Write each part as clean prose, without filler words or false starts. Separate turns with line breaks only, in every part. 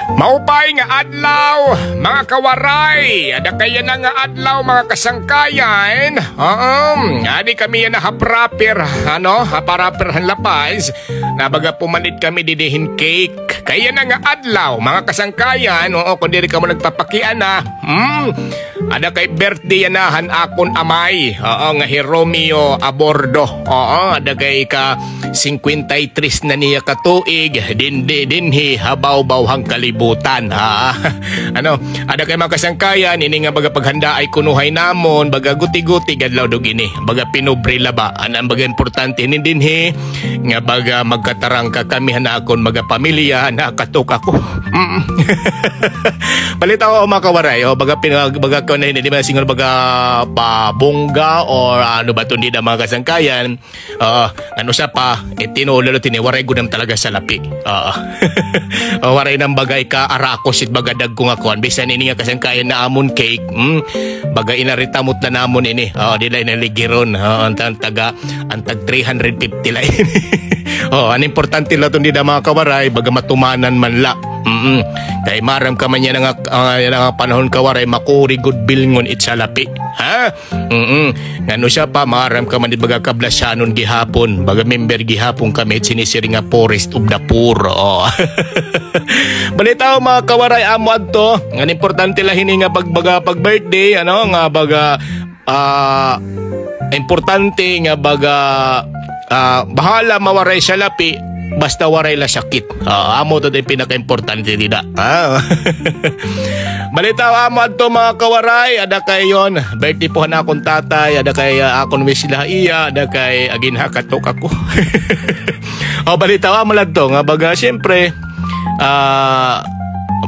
Maupay nga adlaw, mga kawaray, ada kaya na nga adlaw mga kasangkayan. Adi kami yan na hapraper, hapraper lapaz. Nabaga pumanit kami didihin cake. Kaya na nga adlaw, mga kasangkayan, kung diri ka mo nagpapakian na. Ada kay birthday yanahan akon amay, nga Romeo Abordo. Ada kay ka 53 na niya katuig, dinhi habaw-baw hang kalibutan. Ada kay mga kasangkayan, ini nga baga paghanda ay kunuhay namon, baga guti-guti gadlaw do gini, baga pinobre laba. Ang baga importante ni dinhi nga baga magkatarang ka kami na akon mga pamilya na katok ako. Balita ko mga kawaray, baga ko na hindi ba single baga pabongga or ano ba ito hindi na mga kasangkayan. Ano sa pa, tinulalo tiniwaray gudam talaga sa lapi. Waray ng bagay ka arakos it bagadag kung ako. Bisan ini nga kasangkayan na amon cake. Baga inaritamot na namon ini. Dila inaligiron. Antag 350 lang. Ang importante lang itong di na mga kawaray, baga matumanan man la. Kaya maram ka man yan ang panahon kawaray, makuri good bilngon itsalapi. Ngano siya pa, maram ka man di baga kablasyanon gihapon, baga member gihapon kami at sinisiri nga forest of the poor. Balita mga kawaray, amad to. Ang importante lang hini nga pag birthday, nga baga importante nga baga bahala mawaray sa lapi basta waray la sakit. Amo to din pinaka-importante dida. Balita amo to mga kawaray, ada kay yon birthday po na akong tatay, ada kay akon wish la iya, ada kay agin hakatok ako. Balita amo lang to nga baga syempre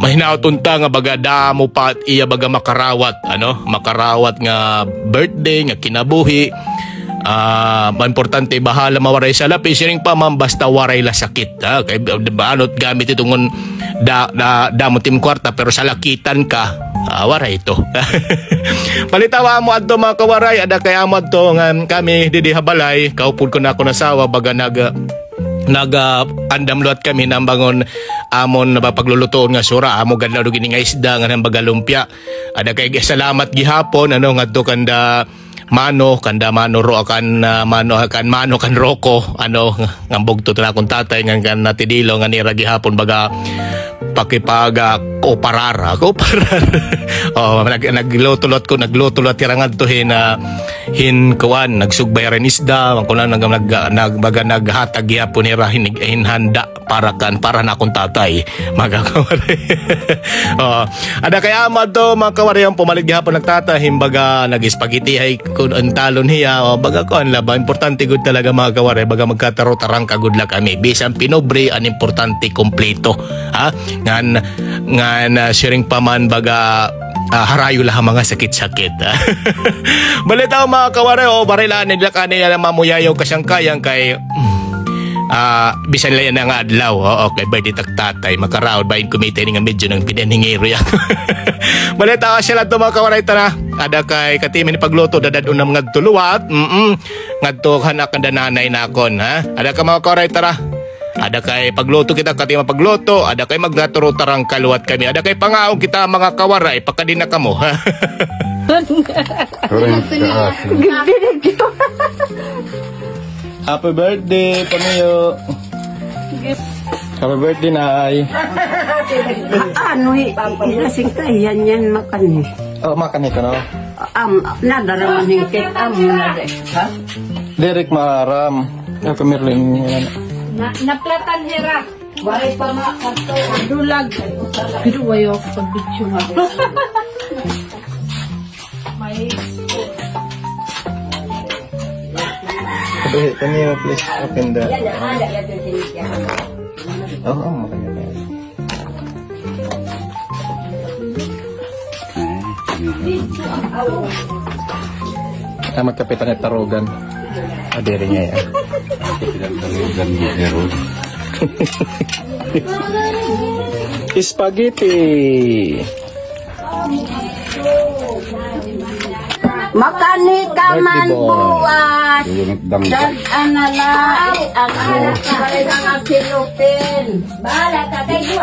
mahinaw tunta nga baga damo pa iya baga makarawat makarawat nga birthday nga kinabuhi. Importante bahala mawaray sa lapi siring pa man basta waray la sakit. Kay anot gamit itungon damo tim kwarta pero sa lakitan ka waray ito. Palitawa mo adto mga kawaray, ada kay amo adto nga kami didi habalay kaupod ko na ako nasawa baga andam luat kami nang bangon amon paglulutoon nga sura amo gadlaw gini nga isda nga nang baga lumpia. Ada kay salamat gihapon ngadto kanda mano ro akan mano kan roko ngambog to na akong tatay nga natidilo nga nira gihapon baga pakipaga koparar. Naglutulot tirangan to hin kawan nagsugbay rin isda kuno nagbaga naghatag gihapon nira hinhanda para na akong tatay magakawaray. Ada kaya ama to mga kawaray ang pumalig gihapon nagtatay himbaga nag-spaghetti ay kun talon hiya baga kon laba importante gud talaga mga kawaray baga magkataro-tarang kagud la kami bisan pinobre an importante kompleto ngan sharing paman baga harayo lah mga sakit-sakit. Balita mga kawaray barilan nila kanila na mamuyayaw kasangkayan kay bisan lang yan nga adlaw. Okay, birthday tatay makaraod ba yung kumita nga medyo ng pinanhingiro yan. Balita ka sila ito mga kawaray na ada kay katimin pagluto dadad unam ngadtuluwat ngadto hanak kanda nanay nakon ada ka mga kawaray tara. Ada kay pagluto kita katima pagluto, ada kay magdaturo tarang kaluwat kami, ada kay pangaong kita mga kawaray pakadin na kamo.
Happy birthday, Pamayo. Happy birthday, Nay.
Ilasing kayan yan makan eh.
Makan ito, no?
Nadaraman yung cake, nade. Ha?
Derek maram. Happy Merlin.
Naplatan hera.
Bahay pa makato.
Dulag. Pero wayo ako pag-bityo nga. May
Pamayo, please open the... makan ito. Magkapitan at tarugan. Adere niya yan. Magkapitan tarugan. Spaghetti.
Makani ka man buwas. Dagan na lang. Ang anak ka rin ang asilupin. Bahala ka kayo.